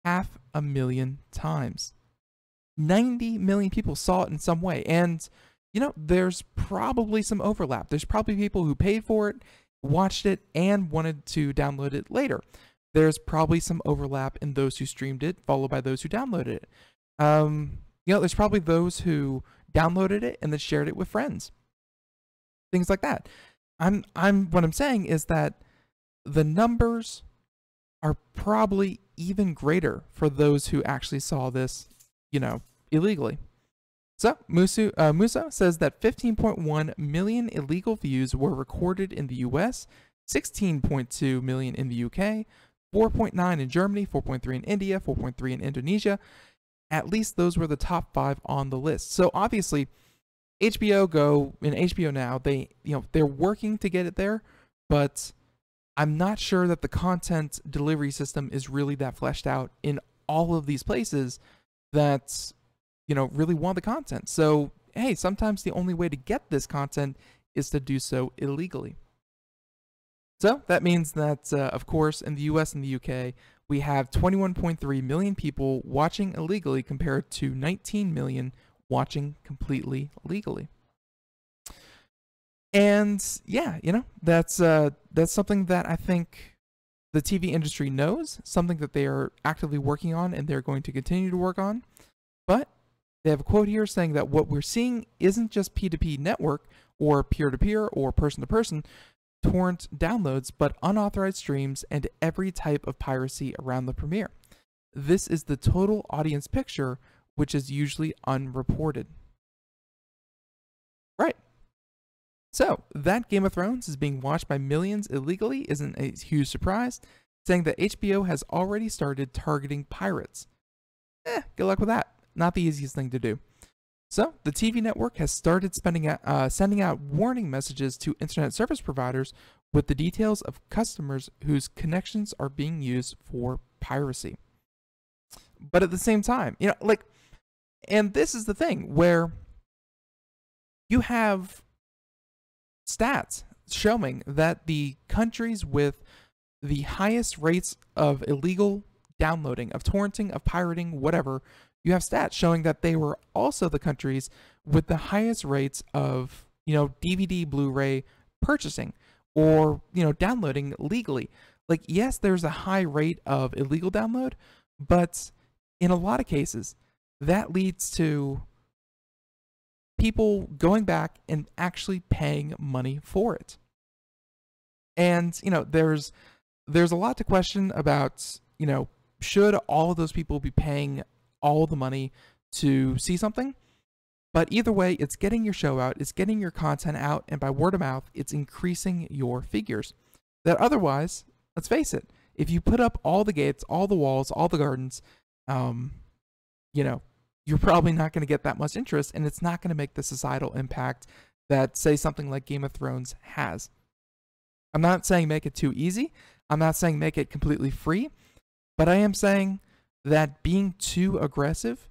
500,000 times. 90 million people saw it in some way. And, you know, there's probably some overlap. There's probably people who paid for it, watched it, and wanted to download it later. There's probably some overlap in those who streamed it, followed by those who downloaded it. You know, there's probably those who downloaded it and then shared it with friends. Things like that. What I'm saying is that the numbers are probably even greater for those who actually saw this, you know, illegally. So Musa says that 15.1 million illegal views were recorded in the US, 16.2 million in the UK, 4.9 in Germany, 4.3 in India, 4.3 in Indonesia. At least those were the top 5 on the list. So obviously, HBO Go and HBO Now, they're working to get it there, but I'm not sure that the content delivery system is really that fleshed out in all of these places that, you know, really want the content. So, hey, sometimes the only way to get this content is to do so illegally. So that means that, of course, in the US and the UK, we have 21.3 million people watching illegally compared to 19 million watching completely legally. And yeah, you know, that's something that I think the TV industry knows, something that they are actively working on and they're going to continue to work on. But they have a quote here saying that what we're seeing isn't just P2P network or peer-to-peer or person-to-person torrent downloads, but unauthorized streams and every type of piracy around the premiere. This is the total audience picture, which is usually unreported. Right. So, that Game of Thrones is being watched by millions illegally isn't a huge surprise, saying that HBO has already started targeting pirates. Good luck with that. Not the easiest thing to do. So, the TV network has started sending out warning messages to internet service providers with the details of customers whose connections are being used for piracy. But at the same time, you know, like, and this is the thing where you have stats showing that the countries with the highest rates of illegal downloading, of torrenting, of pirating, whatever, you have stats showing that they were also the countries with the highest rates of, you know, DVD, Blu-ray purchasing or, you know, downloading legally. Like, yes, there's a high rate of illegal download, but in a lot of cases, that leads to people going back and actually paying money for it. And, you know, there's a lot to question about, you know, should all of those people be paying all the money to see something? But either way, it's getting your show out, it's getting your content out, and by word of mouth, it's increasing your figures. That otherwise, let's face it, if you put up all the gates, all the walls, all the gardens, you know, you're probably not going to get that much interest, and it's not going to make the societal impact that, say, something like Game of Thrones has. I'm not saying make it too easy. I'm not saying make it completely free, but I am saying that being too aggressive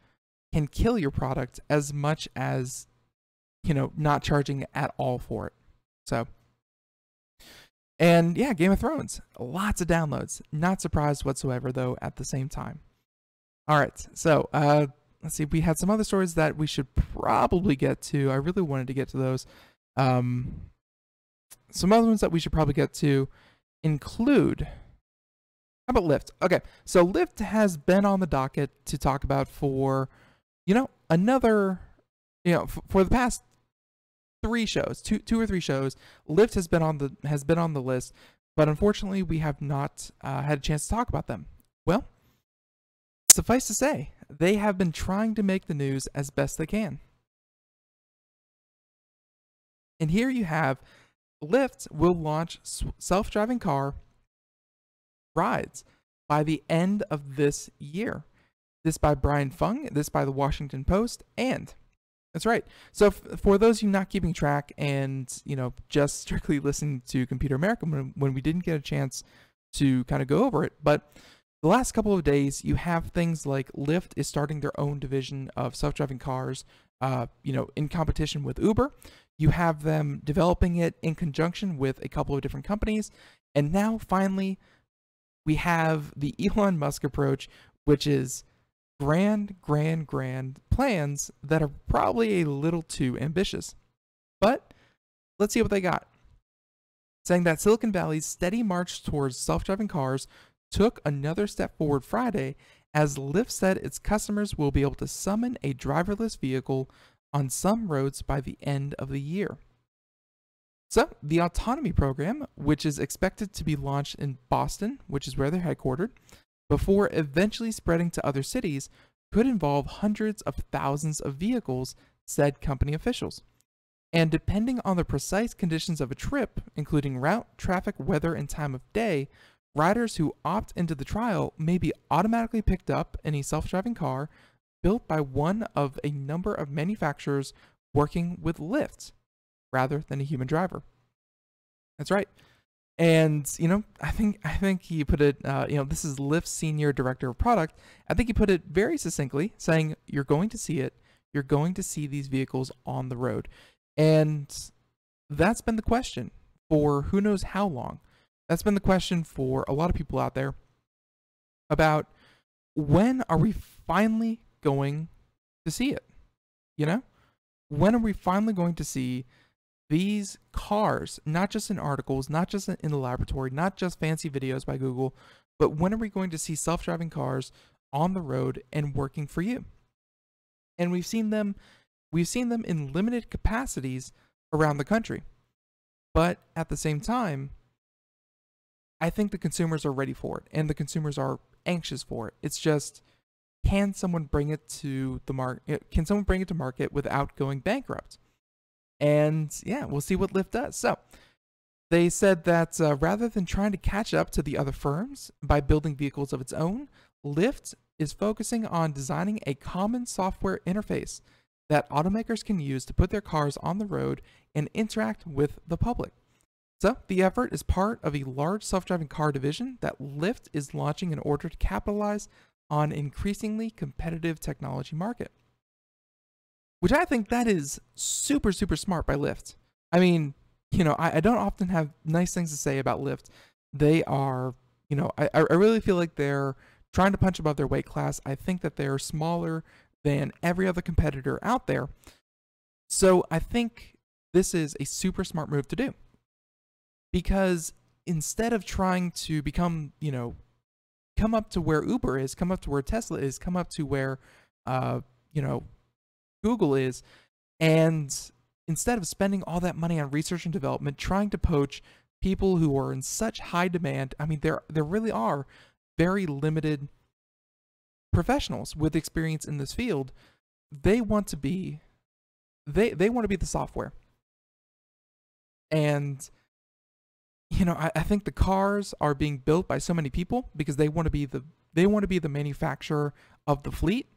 can kill your product as much as, you know, not charging at all for it. So, and yeah, Game of Thrones, lots of downloads. Not surprised whatsoever, though, at the same time. All right, so let's see. We had some other stories that we should probably get to. I really wanted to get to those. Some other ones that we should probably get to include, how about Lyft? Okay, so Lyft has been on the docket to talk about for, you know, another, you know, for the past 3 shows, two or three shows. Lyft has been on the list, but unfortunately, we have not had a chance to talk about them. Well, suffice to say, they have been trying to make the news as best they can. And here you have Lyft will launch self-driving car rides by the end of this year. This by Brian Fung, this by the Washington Post, and that's right. So for those of you not keeping track and, you know, just strictly listening to Computer America when we didn't get a chance to kind of go over it. But the last couple of days, you have things like Lyft is starting their own division of self-driving cars, in competition with Uber. You have them developing it in conjunction with a couple of different companies. And now finally, we have the Elon Musk approach, which is grand plans that are probably a little too ambitious. But let's see what they got. Saying that Silicon Valley's steady march towards self-driving cars took another step forward Friday, as Lyft said its customers will be able to summon a driverless vehicle on some roads by the end of the year. So, the autonomy program, which is expected to be launched in Boston, which is where they're headquartered, before eventually spreading to other cities, could involve hundreds of thousands of vehicles, said company officials. And depending on the precise conditions of a trip, including route, traffic, weather, and time of day, riders who opt into the trial may be automatically picked up in a self-driving car built by one of a number of manufacturers working with Lyft, rather than a human driver. That's right. And, I think he put it, this is Lyft's senior director of product. I think he put it very succinctly, saying, you're going to see it. You're going to see these vehicles on the road. And that's been the question for who knows how long. That's been the question for a lot of people out there about when are we finally going to see it? When are we finally going to see these cars, not just in articles, not just in the laboratory, not just fancy videos by Google, but when are we going to see self-driving cars on the road and working for you? And we've seen them in limited capacities around the country. But at the same time, I think the consumers are ready for it, and the consumers are anxious for it. It's just, can someone bring it to the market? Can someone bring it to market without going bankrupt? And yeah, we'll see what Lyft does. So they said that rather than trying to catch up to the other firms by building vehicles of its own, Lyft is focusing on designing a common software interface that automakers can use to put their cars on the road and interact with the public. So the effort is part of a large self-driving car division that Lyft is launching in order to capitalize on an increasingly competitive technology market. Which I think that is super, super smart by Lyft. I mean, I don't often have nice things to say about Lyft. They are, I really feel like they're trying to punch above their weight class. I think that they're smaller than every other competitor out there. So I think this is a super smart move to do. Because instead of trying to become, come up to where Uber is, come up to where Tesla is, come up to where, Google is, and instead of spending all that money on research and development, trying to poach people who are in such high demand, I mean, there really are very limited professionals with experience in this field. They want to be, they want to be the software. And I think the cars are being built by so many people because they want to be the manufacturer of the fleet.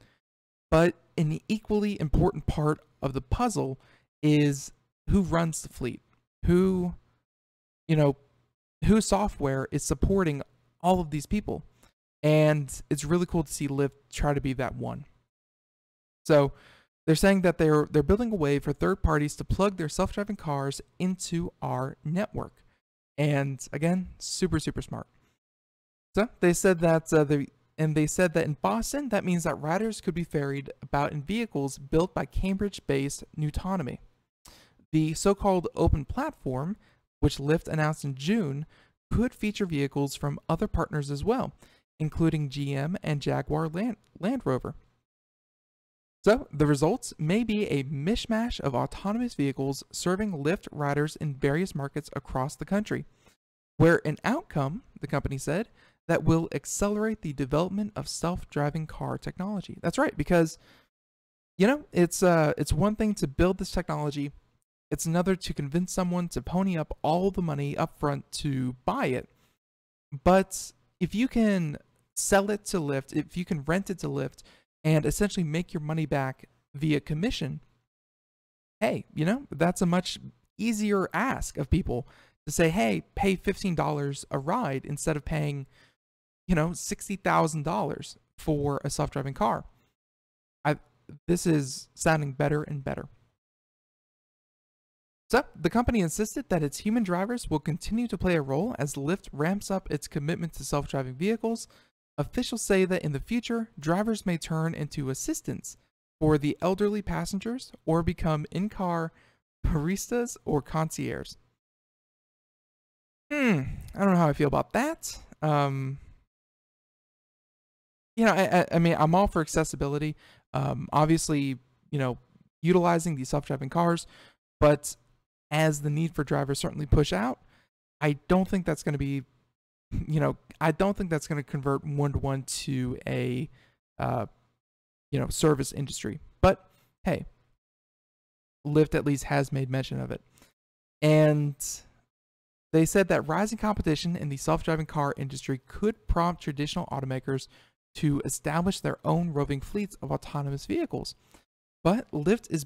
But an equally important part of the puzzle is who runs the fleet, whose software is supporting all of these people. And it's really cool to see Lyft try to be that one. So they're saying that they're building a way for third parties to plug their self-driving cars into our network. And again, super, super smart. So they said that in Boston, that means that riders could be ferried about in vehicles built by Cambridge-based Nutonomy. The so-called open platform, which Lyft announced in June, could feature vehicles from other partners as well, including GM and Jaguar Land Rover. So the results may be a mishmash of autonomous vehicles serving Lyft riders in various markets across the country, where an outcome, the company said, that will accelerate the development of self-driving car technology. That's right, because it's one thing to build this technology, it's another to convince someone to pony up all the money up front to buy it. But if you can sell it to Lyft, if you can rent it to Lyft, and essentially make your money back via commission, hey, that's a much easier ask of people to say, hey, pay $15 a ride instead of paying, $60,000 for a self-driving car. This is sounding better and better. So, the company insisted that its human drivers will continue to play a role as Lyft ramps up its commitment to self-driving vehicles. Officials say that in the future, drivers may turn into assistants for the elderly passengers or become in-car baristas or concierges. I don't know how I feel about that. I mean, I'm all for accessibility. Obviously, utilizing these self-driving cars, but as the need for drivers certainly push out, I don't think that's going to be, I don't think that's going to convert one-to-one to a, service industry. But hey, Lyft at least has made mention of it. And they said that rising competition in the self-driving car industry could prompt traditional automakers to establish their own roving fleets of autonomous vehicles. But Lyft is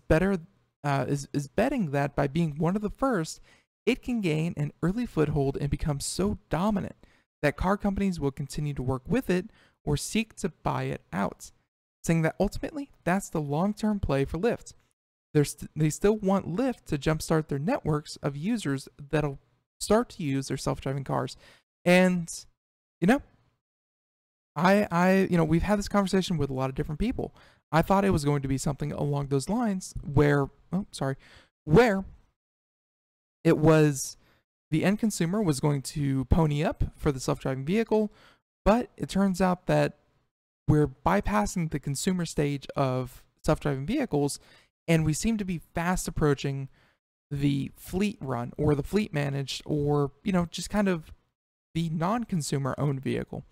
betting that by being one of the first, it can gain an early foothold and become so dominant that car companies will continue to work with it or seek to buy it out, saying that ultimately that's the long-term play for Lyft. They still want Lyft to jumpstart their networks of users that'll start to use their self-driving cars. And, we've had this conversation with a lot of different people. I thought it was going to be something along those lines where it was the end consumer was going to pony up for the self-driving vehicle, but it turns out that we're bypassing the consumer stage of self-driving vehicles, and we seem to be fast approaching the fleet run or the fleet managed or, just kind of the non-consumer owned vehicle,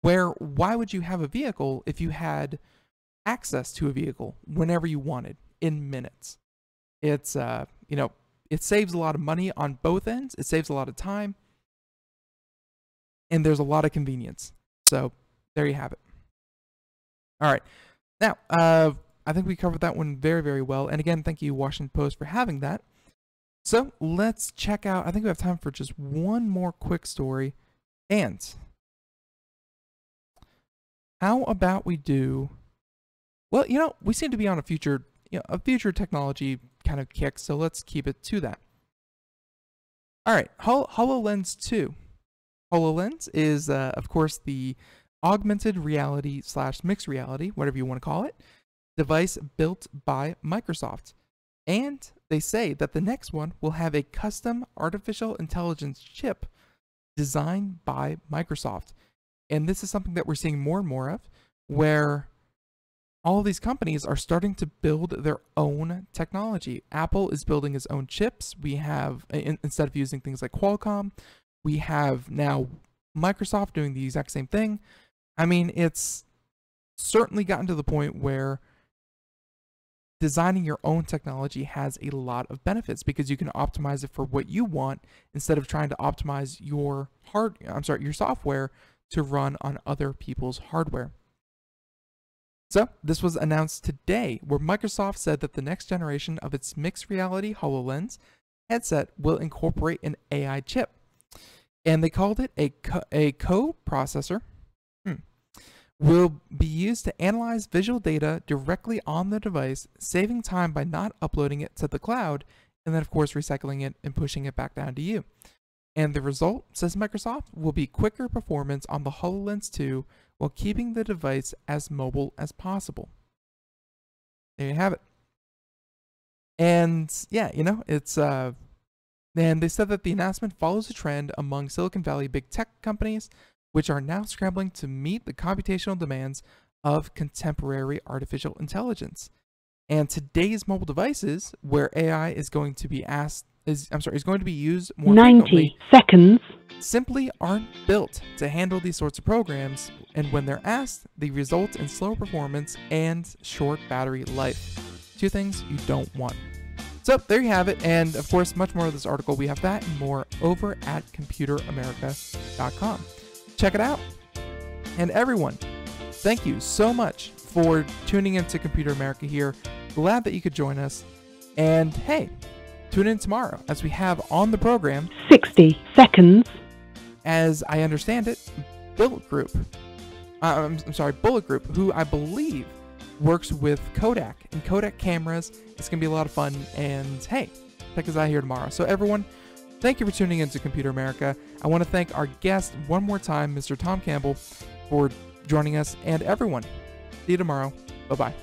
where why would you have a vehicle if you had access to a vehicle whenever you wanted in minutes? It's, it saves a lot of money on both ends. It saves a lot of time, and there's a lot of convenience. So there you have it. All right. Now, I think we covered that one very, very well. And again, thank you, Washington Post, for having that. So let's check out, I think we have time for just one more quick story. And how about we do, well, we seem to be on a future technology kind of kick, so let's keep it to that. All right, HoloLens 2. HoloLens is, of course, the augmented reality / mixed reality, whatever you want to call it, device built by Microsoft. And they say that the next one will have a custom artificial intelligence chip designed by Microsoft. And this is something that we're seeing more and more of, where all of these companies are starting to build their own technology. Apple is building its own chips. We have, instead of using things like Qualcomm, we have now Microsoft doing the exact same thing. I mean, it's certainly gotten to the point where designing your own technology has a lot of benefits because you can optimize it for what you want instead of trying to optimize your software to run on other people's hardware. So this was announced today, where Microsoft said that the next generation of its mixed reality HoloLens headset will incorporate an AI chip. And they called it a co-processor. Will be used to analyze visual data directly on the device, saving time by not uploading it to the cloud, and then of course recycling it and pushing it back down to you. And the result, says Microsoft, will be quicker performance on the HoloLens 2 while keeping the device as mobile as possible. There you have it. And yeah, it's and they said that the announcement follows a trend among Silicon Valley big tech companies, which are now scrambling to meet the computational demands of contemporary artificial intelligence. And today's mobile devices, where AI is going to be is going to be used more 90 frequently, seconds, simply aren't built to handle these sorts of programs, and when they're asked, they result in slower performance and short battery life. Two things you don't want. So there you have it, and of course, much more of this article. We have that and more over at computeramerica.com. Check it out. And everyone, thank you so much for tuning into Computer America here. Glad that you could join us. And hey, Tune in tomorrow as we have on the program 60 seconds. As I understand it, Bullet Group, who I believe works with Kodak and Kodak cameras. It's going to be a lot of fun, and hey, check us out here tomorrow. So everyone, thank you for tuning into Computer America. I want to thank our guest one more time, Mr. Tom Campbell, for joining us, and everyone, see you tomorrow. Bye-bye.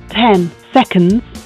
Ten seconds.